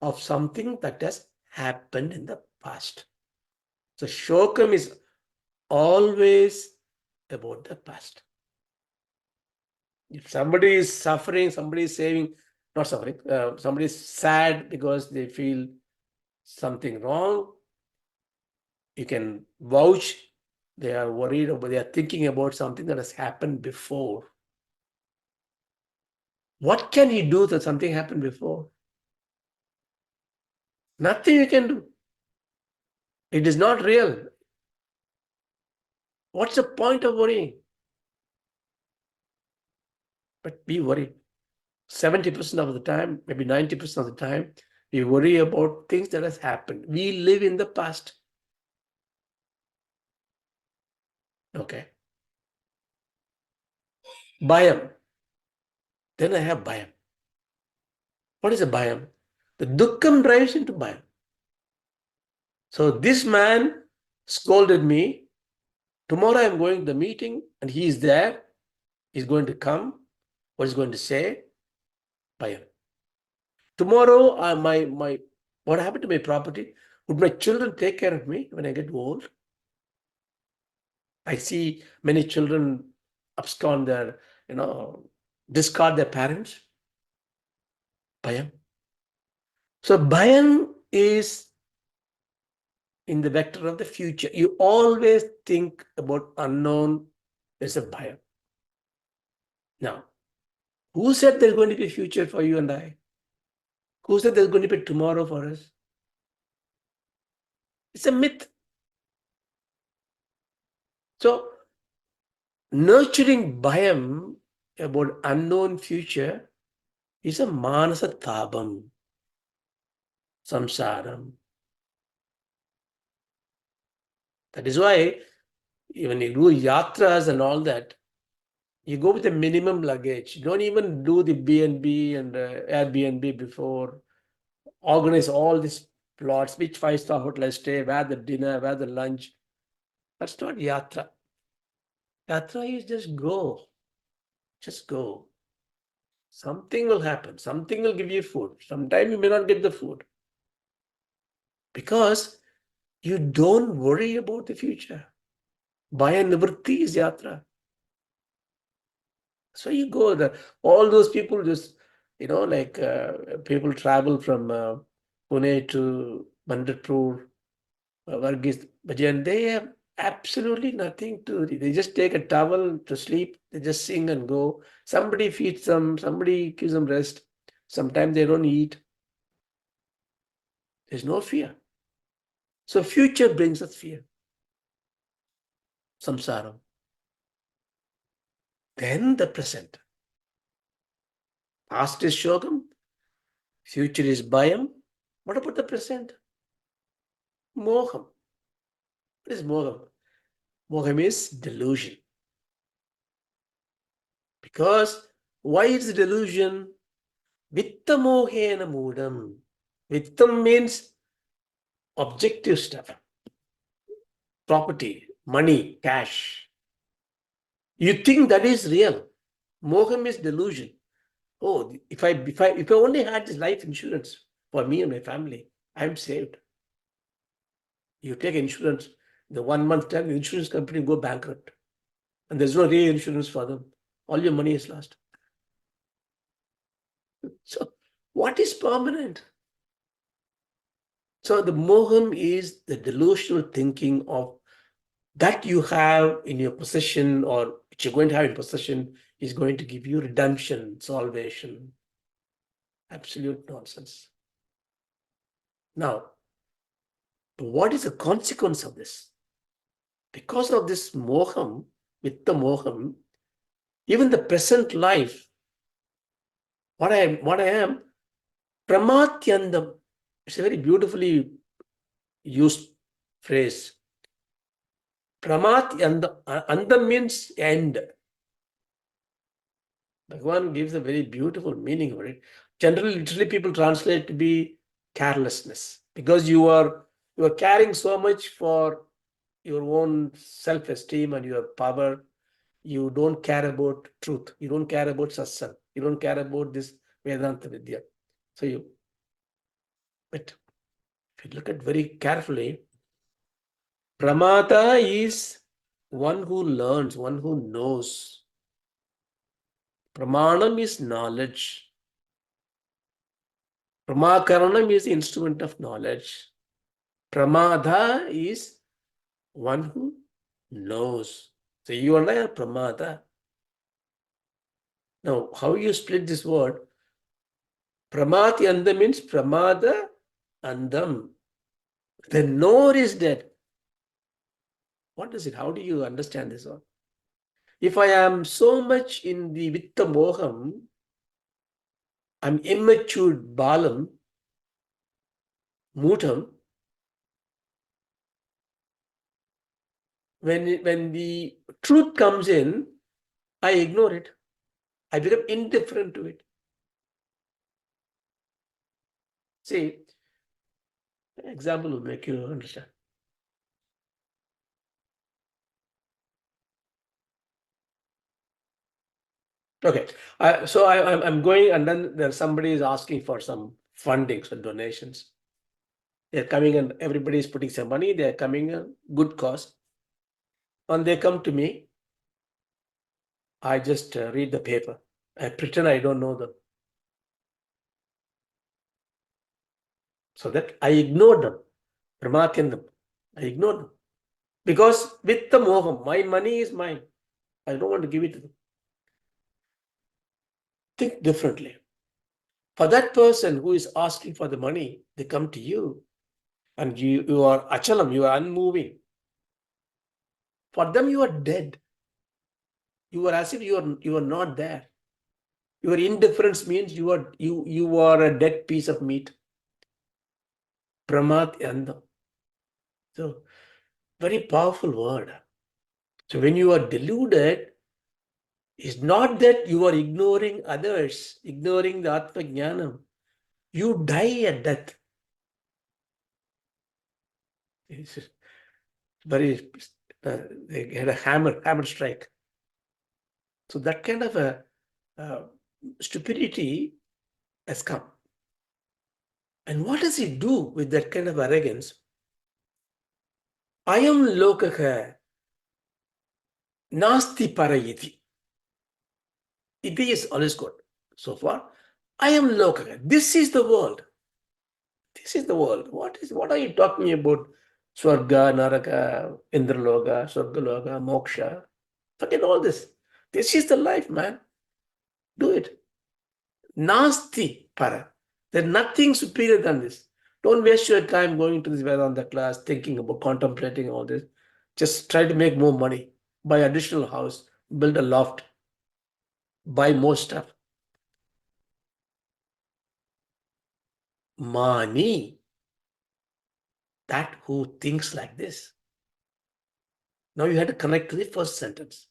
of something that has happened in the past. So shokam is always about the past. If somebody is suffering, somebody is not suffering, somebody is sad because they feel something wrong, you can vouch they are worried about, they are thinking about something that has happened before. What can you do that something happened before? Nothing you can do. It is not real. What's the point of worrying? But be worried. 70% of the time, maybe 90% of the time, we worry about things that has happened. We live in the past. Okay. Bhayam. Then I have bhayam. What is a bhayam? The dukkam drives into bhayam. So this man scolded me. Tomorrow I'm going to the meeting and he is there. He's going to come. What is going to say? Bhayam. Tomorrow, what happened to my property? Would my children take care of me when I get old? I see many children abscond their, discard their parents. Bhayam. So bhayam is in the vector of the future. You always think about unknown. There's a bhayam. Now, who said there's going to be a future for you and I? Who said there's going to be tomorrow for us? It's a myth. So, nurturing bhayam about unknown future is a manasa tabam, samsaram. That is why when you do yatras and all that, you go with a minimum luggage. You don't even do the B&B and Airbnb before. Organize all these plots, which five-star hotel I stay, where the dinner, where the lunch. That's not yatra. Yatra is just go. Just go. Something will happen. Something will give you food. Sometimes you may not get the food. Because you don't worry about the future. Bhaya nivritti is yatra. So you go there. All those people just, people travel from Pune to Bandipur, Varghese, Bhajan. They have absolutely nothing to do. They just take a towel to sleep. They just sing and go. Somebody feeds them. Somebody gives them rest. Sometimes they don't eat. There's no fear. So future brings us fear. Samsara. Then the present. Past is shogam. Future is bhayam. What about the present? Moham. What is moham? Moham is delusion. Because why is delusion? Vitta mohena mudam. Vittam means objective stuff. Property, money, cash. You think that is real. Moham is delusion. Oh, if I only had this life insurance for me and my family, I'm saved. You take insurance, the 1 month time, the insurance company go bankrupt. And there's no reinsurance for them. All your money is lost. So what is permanent? So the moham is the delusional thinking of that you have in your possession or which you're going to have in possession is going to give you redemption, salvation. Absolute nonsense. Now, what is the consequence of this? Because of this moham, with the moham, even the present life, what I am, pramatyandam. It's a very beautifully used phrase. Pramatyandam. Andam means end. Bhagavan gives a very beautiful meaning for it. Generally, literally, people translate to be carelessness because you are caring so much for your own self-esteem and your power. You don't care about truth. You don't care about satsang. You don't care about this Vedanta Vidya. But if you look at very carefully, Pramata is one who learns, one who knows. Pramanam is knowledge. Pramakaranam is the instrument of knowledge. Pramada is one who knows. So you and I are Pramada. Now, how you split this word? Pramati andam means Pramada andam. The knower is dead. What is it? How do you understand this one? If I am so much in the Vitta Moham, I'm immature Balam, Mutam, when the truth comes in, I ignore it. I become indifferent to it. See, example will make you understand. Okay, I'm going, and then there somebody is asking for some funding, some donations. They're coming and everybody is putting some money. They're coming a good cause, and they come to me. I just read the paper. I pretend I don't know them, so that I ignore them, remarking them. I ignore them because with the moham, my money is mine. I don't want to give it to them. Think differently. For that person who is asking for the money, they come to you, and you are achalam, you are unmoving. For them, you are dead. You are as if you are not there. Your indifference means you are a dead piece of meat. Pramat yandam. So very powerful word. So when you are deluded, it's not that you are ignoring others, ignoring the Atma Jnanam. You die at death. It's very, they had a hammer strike. So that kind of a stupidity has come. And what does he do with that kind of arrogance? Ayam lokaka nasti parayiti. Iti is always good. So far, Ayam lokaka. This is the world. This is the world. What are you talking about? Swarga, Naraka, Indraloga, Swargaloga, Moksha. Forget all this. This is the life, man. Do it. Nasti para. There's nothing superior than this. Don't waste your time going to this Vedanta class, thinking about contemplating all this. Just try to make more money. Buy additional house, build a loft, buy more stuff. Mani, that who thinks like this. Now you had to connect to the first sentence.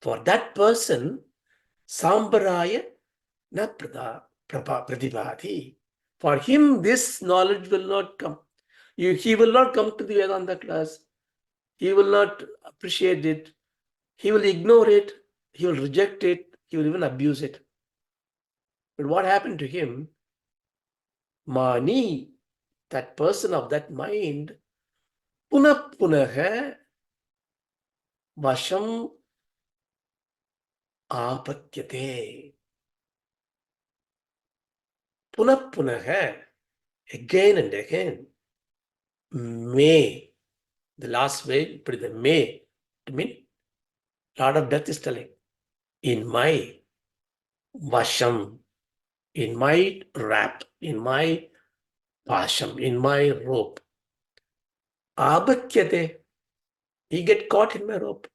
For that person, Sambaraya na pratibhati. For him, this knowledge will not come. He will not come to the Vedanta class. He will not appreciate it. He will ignore it. He will reject it. He will even abuse it. But what happened to him? Mani, that person of that mind, punah punaha vasham apatyate. Punah punaha, again and again, may, the last way, put the may, to mean Lord of Death is telling, in my vasham, in my wrap, in my pasham, in my rope, abatyate, he get caught in my rope.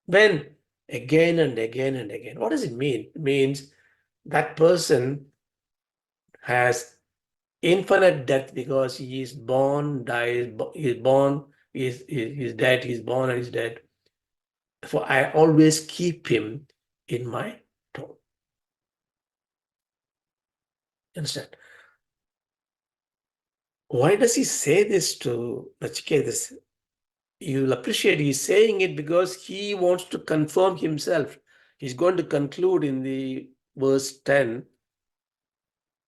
When? Again and again and again. What does it mean? It means that person has infinite death because he is born, dies, he is born, he is dead, he is born and he is dead. For I always keep him in my toe. Understand? Why does he say this to Nachiketas? You'll appreciate he's saying it because he wants to confirm himself. He's going to conclude in the verse 10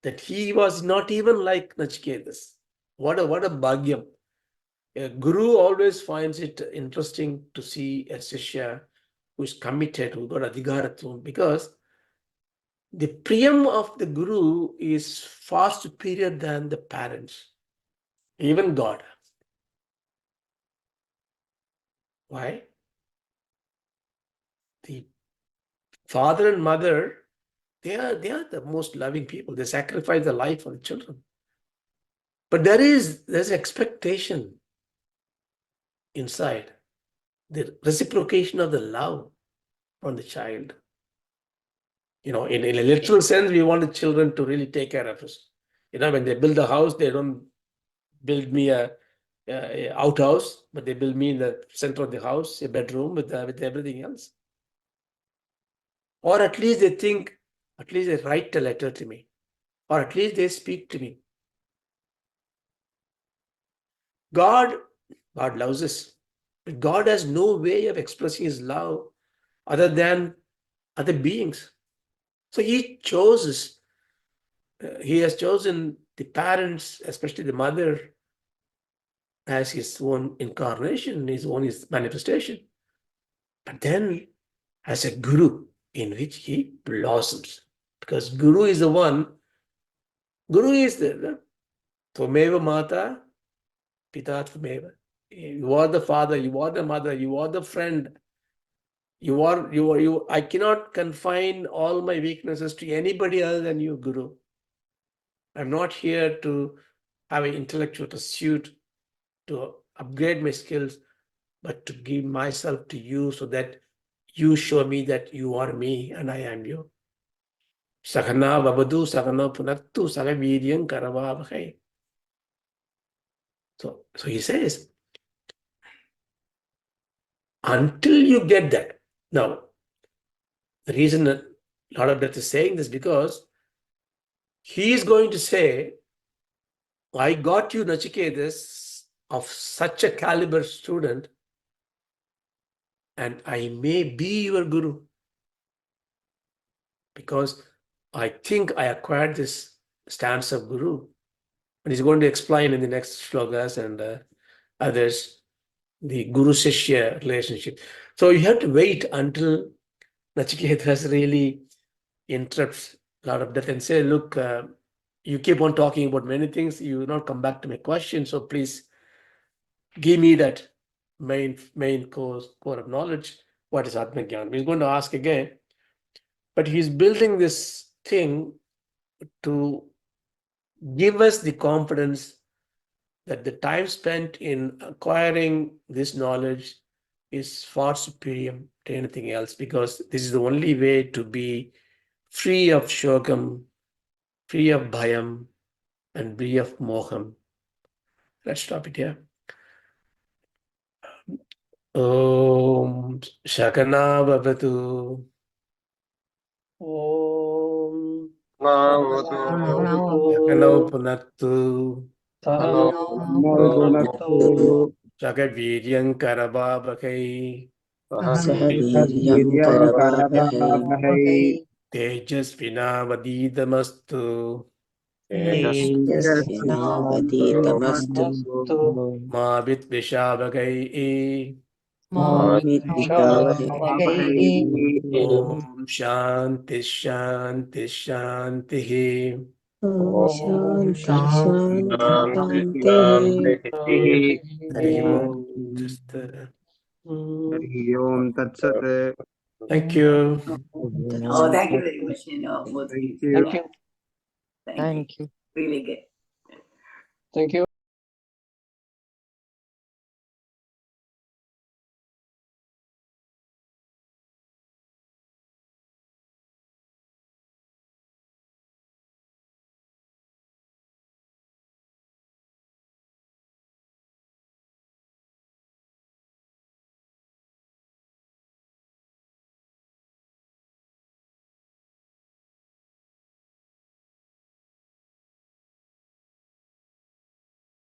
that he was not even like Nachiketas. What a bhagyam. A guru always finds it interesting to see a Shishya who is committed, who got adhikaratvam, because the priyam of the guru is far superior than the parents, even God. Why? The father and mother, they are the most loving people. They sacrifice their life for the children. But there's expectation inside, the reciprocation of the love from the child. In a literal sense, we want the children to really take care of us. When they build a house, they don't build me a outhouse, but they build me in the center of the house, a bedroom with everything else. Or at least they think, at least they write a letter to me. or at least they speak to me. God loves us. But God has no way of expressing his love other than other beings. So he chooses, he has chosen the parents, especially the mother, as his own incarnation, his own manifestation. But then as a guru in which he blossoms. Because guru is the one, guru is the Tvameva Mata, Pita Tvameva. You are the father, you are the mother, you are the friend. You. I cannot confine all my weaknesses to anybody other than you, Guru. I'm not here to have an intellectual pursuit to upgrade my skills, but to give myself to you so that you show me that you are me and I am you. Sakana Vavadu, Sakana Punattu, Sagavidyam Karavavahai. So he says, until you get that. Now, the reason that Lord of Death is saying this because he is going to say, I got you, Nachiketas, of such a caliber student, and I may be your guru because I think I acquired this stance of guru. And he's going to explain in the next shlokas and others the guru-shishya relationship. So you have to wait until Nachiketas really interrupts Lord of Death and say, look, you keep on talking about many things. You will not come back to my question. So please give me that main core of knowledge. What is Atma Gyan? He's going to ask again. But he's building this thing to give us the confidence that the time spent in acquiring this knowledge is far superior to anything else, because this is the only way to be free of shokam, free of bhayam, and free of moham. Let's stop it here. Om Shakana Bhavatu. Om Shakano Punattu. Jagaviryam Karabhakai. सह वीर्यं करवावहै Tejasvinavadidamastu. तेजस्विनावधीतमस्तु Ma Vidvishavagaihi. मा विद्विषावहै Om Shanti Shanti Shanti. ॐ शान्ति शान्ति शान्तिः Hari Om. Hरि Om Tat Sat. Thank you. Oh, thank you very much. Thank you. Thank you. Really good. Thank you.